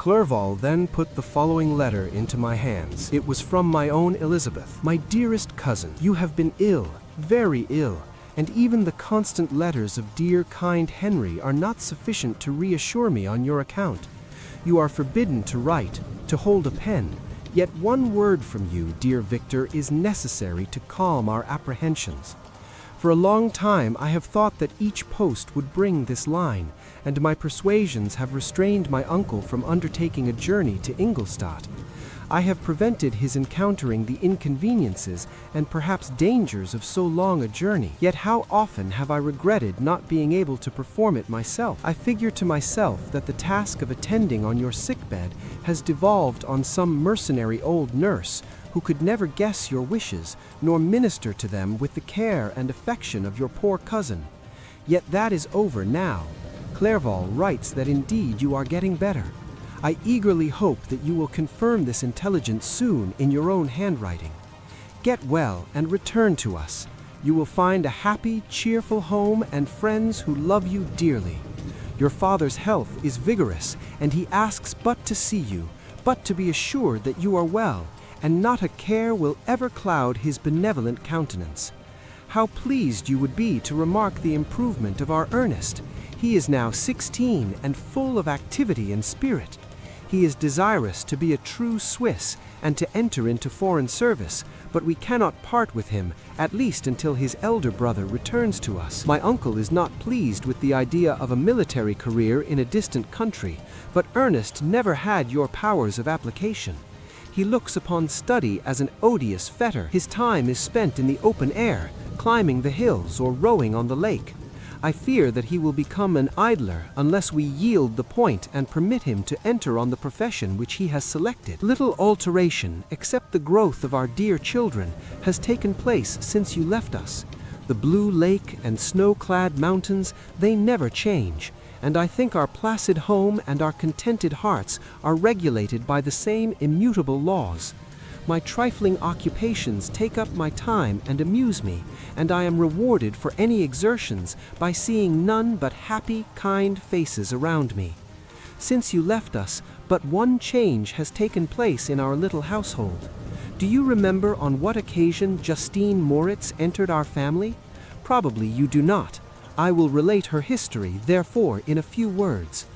Clerval then put the following letter into my hands. It was from my own Elizabeth. My dearest cousin, you have been ill, very ill, and even the constant letters of dear, kind Henry are not sufficient to reassure me on your account. You are forbidden to write, to hold a pen, yet one word from you, dear Victor, is necessary to calm our apprehensions. For a long time I have thought that each post would bring this line, and my persuasions have restrained my uncle from undertaking a journey to Ingolstadt. I have prevented his encountering the inconveniences and perhaps dangers of so long a journey. Yet how often have I regretted not being able to perform it myself? I figure to myself that the task of attending on your sickbed has devolved on some mercenary old nurse who could never guess your wishes, nor minister to them with the care and affection of your poor cousin. Yet that is over now. Clerval writes that indeed you are getting better. I eagerly hope that you will confirm this intelligence soon in your own handwriting. Get well and return to us. You will find a happy, cheerful home and friends who love you dearly. Your father's health is vigorous, and he asks but to see you, but to be assured that you are well, and not a care will ever cloud his benevolent countenance. How pleased you would be to remark the improvement of our Ernest. He is now 16 and full of activity and spirit. He is desirous to be a true Swiss and to enter into foreign service, but we cannot part with him, at least until his elder brother returns to us. My uncle is not pleased with the idea of a military career in a distant country, but Ernest never had your powers of application. He looks upon study as an odious fetter. His time is spent in the open air, climbing the hills or rowing on the lake. I fear that he will become an idler unless we yield the point and permit him to enter on the profession which he has selected. Little alteration, except the growth of our dear children, has taken place since you left us. The blue lake and snow-clad mountains, they never change, and I think our placid home and our contented hearts are regulated by the same immutable laws. My trifling occupations take up my time and amuse me, and I am rewarded for any exertions by seeing none but happy, kind faces around me. Since you left us, but one change has taken place in our little household. Do you remember on what occasion Justine Moritz entered our family? Probably you do not. I will relate her history, therefore, in a few words.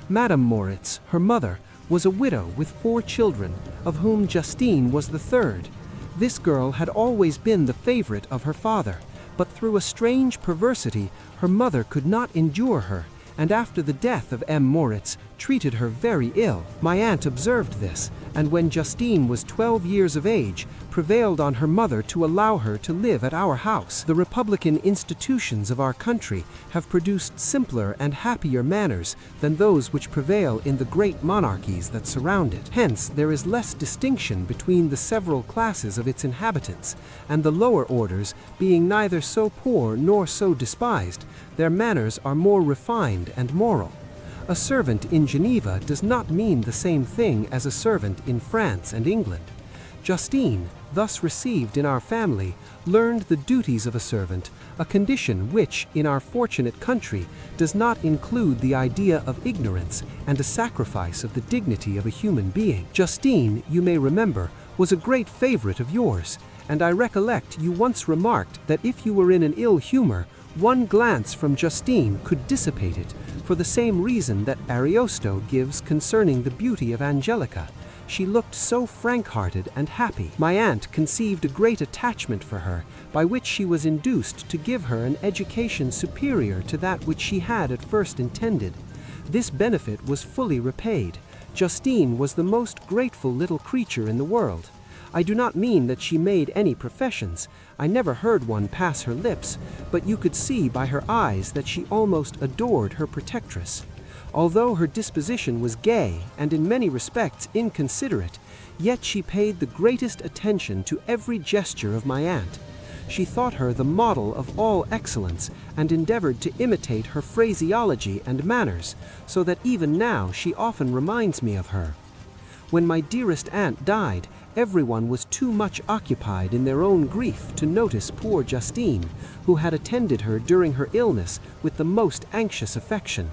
Madame Moritz, her mother, was a widow with 4 children, of whom Justine was the third. This girl had always been the favorite of her father, but through a strange perversity, her mother could not endure her, and after the death of M. Moritz, treated her very ill. My aunt observed this, and when Justine was 12 years of age, prevailed on her mother to allow her to live at our house. The republican institutions of our country have produced simpler and happier manners than those which prevail in the great monarchies that surround it. Hence, there is less distinction between the several classes of its inhabitants, and the lower orders, being neither so poor nor so despised, their manners are more refined and moral. A servant in Geneva does not mean the same thing as a servant in France and England. Justine, thus received in our family, learned the duties of a servant, a condition which, in our fortunate country, does not include the idea of ignorance and a sacrifice of the dignity of a human being. Justine, you may remember, was a great favorite of yours, and I recollect you once remarked that if you were in an ill humor, one glance from Justine could dissipate it, for the same reason that Ariosto gives concerning the beauty of Angelica. She looked so frank-hearted and happy. My aunt conceived a great attachment for her, by which she was induced to give her an education superior to that which she had at first intended. This benefit was fully repaid. Justine was the most grateful little creature in the world. I do not mean that she made any professions. I never heard one pass her lips, but you could see by her eyes that she almost adored her protectress. Although her disposition was gay and in many respects inconsiderate, yet she paid the greatest attention to every gesture of my aunt. She thought her the model of all excellence and endeavored to imitate her phraseology and manners, so that even now she often reminds me of her. When my dearest aunt died, everyone was too much occupied in their own grief to notice poor Justine, who had attended her during her illness with the most anxious affection.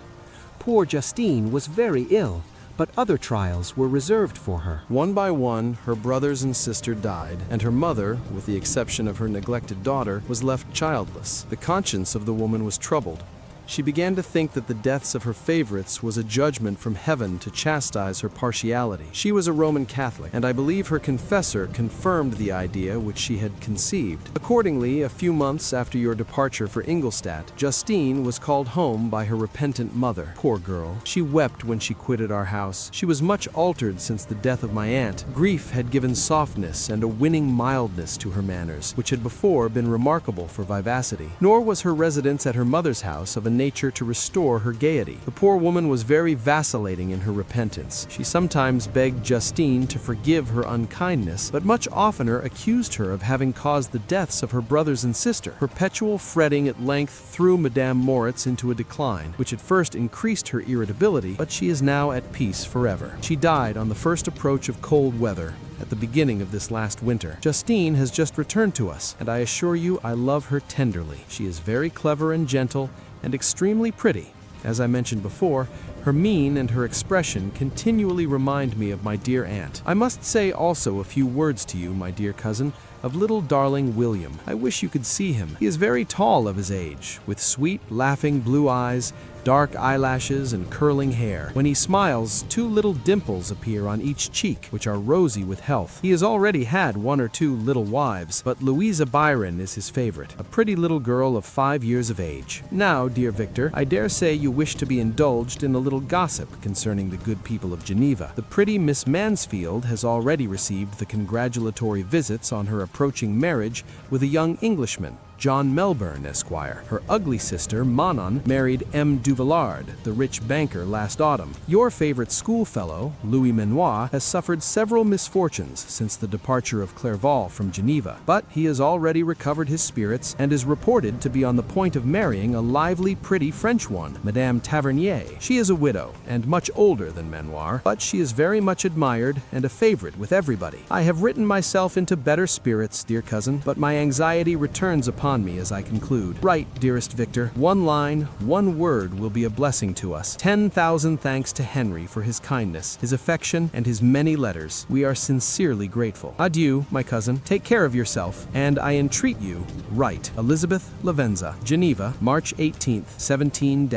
Poor Justine was very ill, but other trials were reserved for her. One by one, her brothers and sister died, and her mother, with the exception of her neglected daughter, was left childless. The conscience of the woman was troubled. She began to think that the deaths of her favorites was a judgment from heaven to chastise her partiality. She was a Roman Catholic, and I believe her confessor confirmed the idea which she had conceived. Accordingly, a few months after your departure for Ingolstadt, Justine was called home by her repentant mother. Poor girl, she wept when she quitted our house. She was much altered since the death of my aunt. Grief had given softness and a winning mildness to her manners, which had before been remarkable for vivacity. Nor was her residence at her mother's house of a nature to restore her gaiety. The poor woman was very vacillating in her repentance. She sometimes begged Justine to forgive her unkindness, but much oftener accused her of having caused the deaths of her brothers and sister. Perpetual fretting at length threw Madame Moritz into a decline, which at first increased her irritability, but she is now at peace forever. She died on the first approach of cold weather, at the beginning of this last winter. Justine has just returned to us, and I assure you I love her tenderly. She is very clever and gentle, and extremely pretty. As I mentioned before, her mien and her expression continually remind me of my dear aunt. I must say also a few words to you, my dear cousin, of little darling William. I wish you could see him. He is very tall of his age, with sweet, laughing blue eyes, dark eyelashes, and curling hair. When he smiles, 2 little dimples appear on each cheek, which are rosy with health. He has already had 1 or 2 little wives, but Louisa Byron is his favorite, a pretty little girl of 5 years of age. Now, dear Victor, I dare say you wish to be indulged in a little gossip concerning the good people of Geneva. The pretty Miss Mansfield has already received the congratulatory visits on her approaching marriage with a young Englishman, John Melbourne, Esquire. Her ugly sister, Manon, married M. Duvillard, the rich banker, last autumn. Your favorite schoolfellow, Louis Menoir, has suffered several misfortunes since the departure of Clerval from Geneva, but he has already recovered his spirits and is reported to be on the point of marrying a lively, pretty French one, Madame Tavernier. She is a widow and much older than Menoir, but she is very much admired and a favorite with everybody. I have written myself into better spirits, dear cousin, but my anxiety returns upon me as I conclude. Write, dearest Victor. 1 line, 1 word will be a blessing to us. 10,000 thanks to Henry for his kindness, his affection, and his many letters. We are sincerely grateful. Adieu, my cousin. Take care of yourself, and I entreat you, write. Elizabeth Lavenza, Geneva, March 18th, 17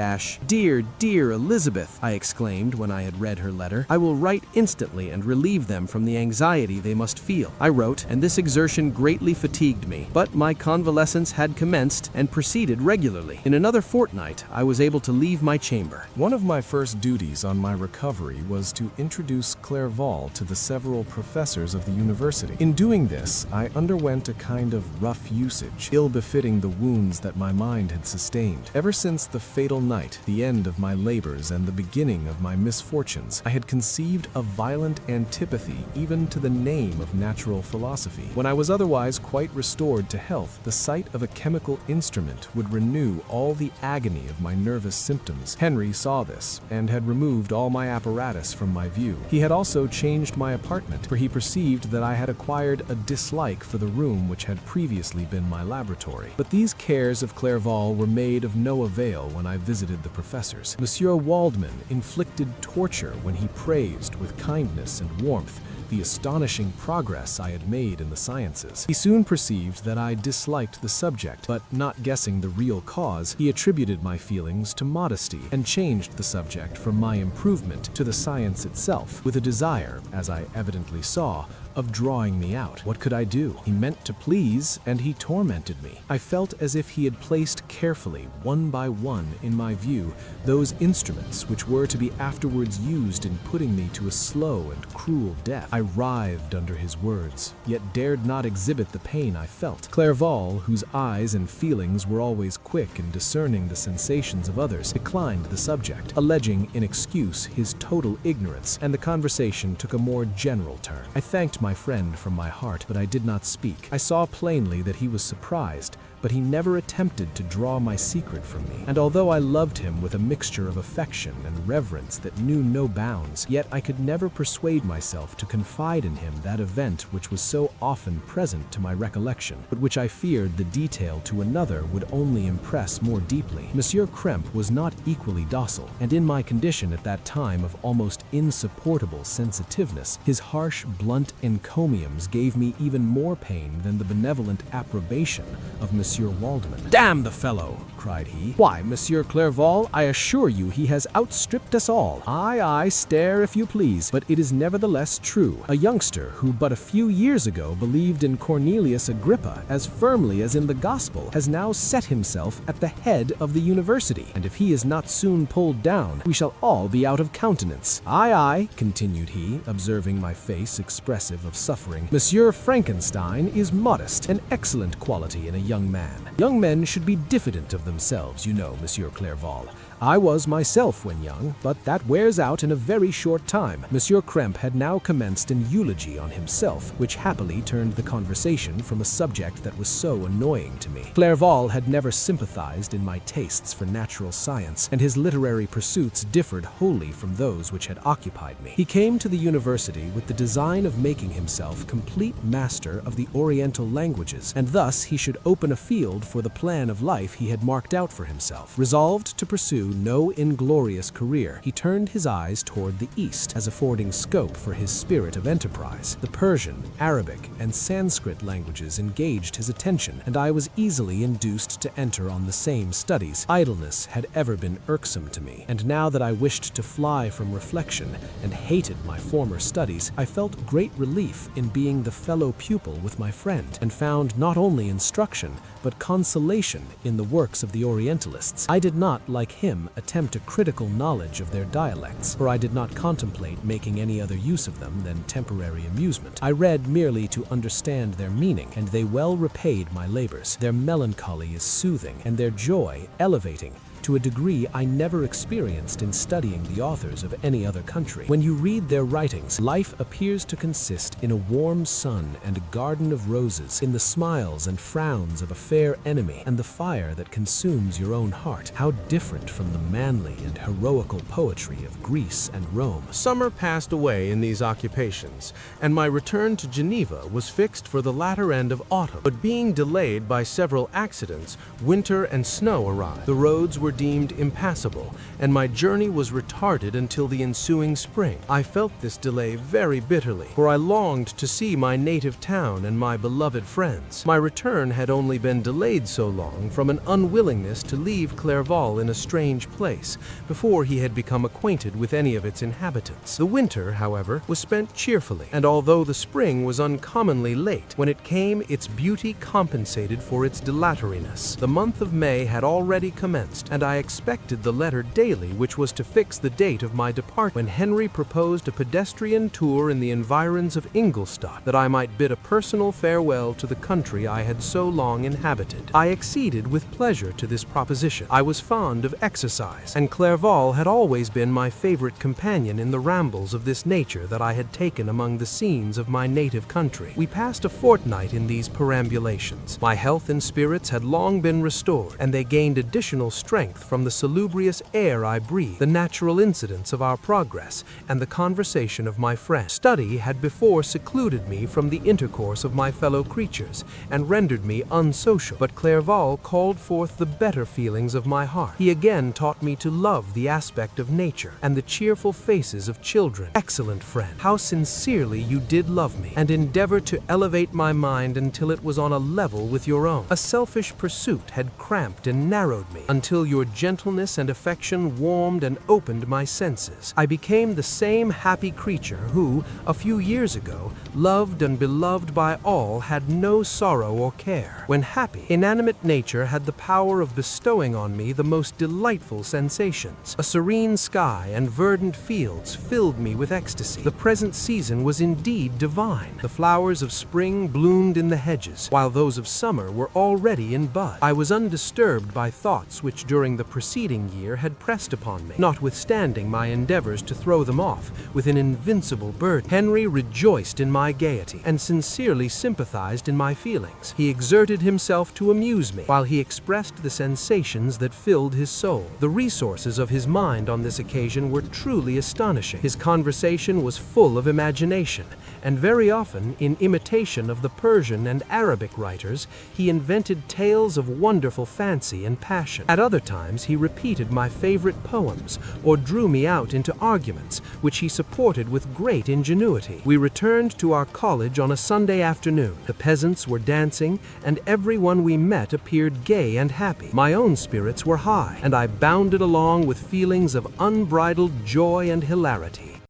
Dear, dear Elizabeth, I exclaimed when I had read her letter. I will write instantly and relieve them from the anxiety they must feel. I wrote, and this exertion greatly fatigued me, but my convalescence had commenced and proceeded regularly. In another fortnight, I was able to leave my chamber. One of my first duties on my recovery was to introduce Clerval to the several professors of the university. In doing this, I underwent a kind of rough usage, ill-befitting the wounds that my mind had sustained. Ever since the fatal night, the end of my labors and the beginning of my misfortunes, I had conceived a violent antipathy even to the name of natural philosophy. When I was otherwise quite restored to health, the sight of a chemical instrument would renew all the agony of my nervous symptoms. Henry saw this, and had removed all my apparatus from my view. He had also changed my apartment, for he perceived that I had acquired a dislike for the room which had previously been my laboratory. But these cares of Clerval were made of no avail when I visited the professors. Monsieur Waldman inflicted torture when he praised with kindness and warmth the astonishing progress I had made in the sciences. He soon perceived that I disliked the subject, but not guessing the real cause, he attributed my feelings to modesty and changed the subject from my improvement to the science itself, with a desire, as I evidently saw, of drawing me out. What could I do? He meant to please, and he tormented me. I felt as if he had placed carefully, one by one, in my view, those instruments which were to be afterwards used in putting me to a slow and cruel death. I writhed under his words, yet dared not exhibit the pain I felt. Clerval, whose eyes and feelings were always quick in discerning the sensations of others, declined the subject, alleging in excuse his total ignorance, and the conversation took a more general turn. I thanked my friend from my heart, but I did not speak. I saw plainly that he was surprised, but he never attempted to draw my secret from me. And although I loved him with a mixture of affection and reverence that knew no bounds, yet I could never persuade myself to confide in him that event which was so often present to my recollection, but which I feared the detail to another would only impress more deeply. Monsieur Krempe was not equally docile, and in my condition at that time of almost insupportable sensitiveness, his harsh, blunt encomiums gave me even more pain than the benevolent approbation of Monsieur Waldman. "Damn the fellow!" cried he. "Why, Monsieur Clerval, I assure you he has outstripped us all. Aye, stare if you please, but it is nevertheless true. A youngster who but a few years ago believed in Cornelius Agrippa as firmly as in the gospel has now set himself at the head of the university, and if he is not soon pulled down, we shall all be out of countenance. Aye, continued he, observing my face expressive of suffering, Monsieur Frankenstein is modest, an excellent quality in a young man. Young men should be diffident of themselves, you know, Monsieur Clerval. I was myself when young, but that wears out in a very short time." Monsieur Krempe had now commenced an eulogy on himself, which happily turned the conversation from a subject that was so annoying to me. Clerval had never sympathized in my tastes for natural science, and his literary pursuits differed wholly from those which had occupied me. He came to the university with the design of making himself complete master of the Oriental languages, and thus he should open a field for the plan of life he had marked out for himself. Resolved to pursue no inglorious career, he turned his eyes toward the East as affording scope for his spirit of enterprise. The Persian, Arabic, and Sanskrit languages engaged his attention, and I was easily induced to enter on the same studies. Idleness had ever been irksome to me, and now that I wished to fly from reflection and hated my former studies, I felt great relief in being the fellow pupil with my friend, and found not only instruction, but consolation in the works of the Orientalists. I did not, like him, attempt a critical knowledge of their dialects, for I did not contemplate making any other use of them than temporary amusement. I read merely to understand their meaning, and they well repaid my labors. Their melancholy is soothing, and their joy elevating, to a degree I never experienced in studying the authors of any other country. When you read their writings, life appears to consist in a warm sun and a garden of roses, in the smiles and frowns of a fair enemy, and the fire that consumes your own heart. How different from the manly and heroical poetry of Greece and Rome. Summer passed away in these occupations, and my return to Geneva was fixed for the latter end of autumn. But being delayed by several accidents, winter and snow arrived. The roads were deemed impassable, and my journey was retarded until the ensuing spring. I felt this delay very bitterly, for I longed to see my native town and my beloved friends. My return had only been delayed so long from an unwillingness to leave Clerval in a strange place before he had become acquainted with any of its inhabitants. The winter, however, was spent cheerfully, and although the spring was uncommonly late, when it came its beauty compensated for its dilatoriness. The month of May had already commenced, and I expected the letter daily which was to fix the date of my departure, when Henry proposed a pedestrian tour in the environs of Ingolstadt, that I might bid a personal farewell to the country I had so long inhabited. I acceded with pleasure to this proposition. I was fond of exercise, and Clerval had always been my favorite companion in the rambles of this nature that I had taken among the scenes of my native country. We passed a fortnight in these perambulations. My health and spirits had long been restored, and they gained additional strength from the salubrious air I breathed, the natural incidents of our progress, and the conversation of my friend. Study had before secluded me from the intercourse of my fellow creatures, and rendered me unsocial, but Clerval called forth the better feelings of my heart. He again taught me to love the aspect of nature, and the cheerful faces of children. Excellent friend, how sincerely you did love me, and endeavor to elevate my mind until it was on a level with your own. A selfish pursuit had cramped and narrowed me, until your gentleness and affection warmed and opened my senses. I became the same happy creature who, a few years ago, loved and beloved by all, had no sorrow or care. When happy, inanimate nature had the power of bestowing on me the most delightful sensations. A serene sky and verdant fields filled me with ecstasy. The present season was indeed divine. The flowers of spring bloomed in the hedges, while those of summer were already in bud. I was undisturbed by thoughts which during during the preceding year had pressed upon me, notwithstanding my endeavors to throw them off with an invincible burden. Henry rejoiced in my gaiety and sincerely sympathized in my feelings. He exerted himself to amuse me, while he expressed the sensations that filled his soul. The resources of his mind on this occasion were truly astonishing. His conversation was full of imagination, and very often, in imitation of the Persian and Arabic writers, he invented tales of wonderful fancy and passion. At other times, he repeated my favorite poems, or drew me out into arguments, which he supported with great ingenuity. We returned to our college on a Sunday afternoon. The peasants were dancing, and everyone we met appeared gay and happy. My own spirits were high, and I bounded along with feelings of unbridled joy and hilarity.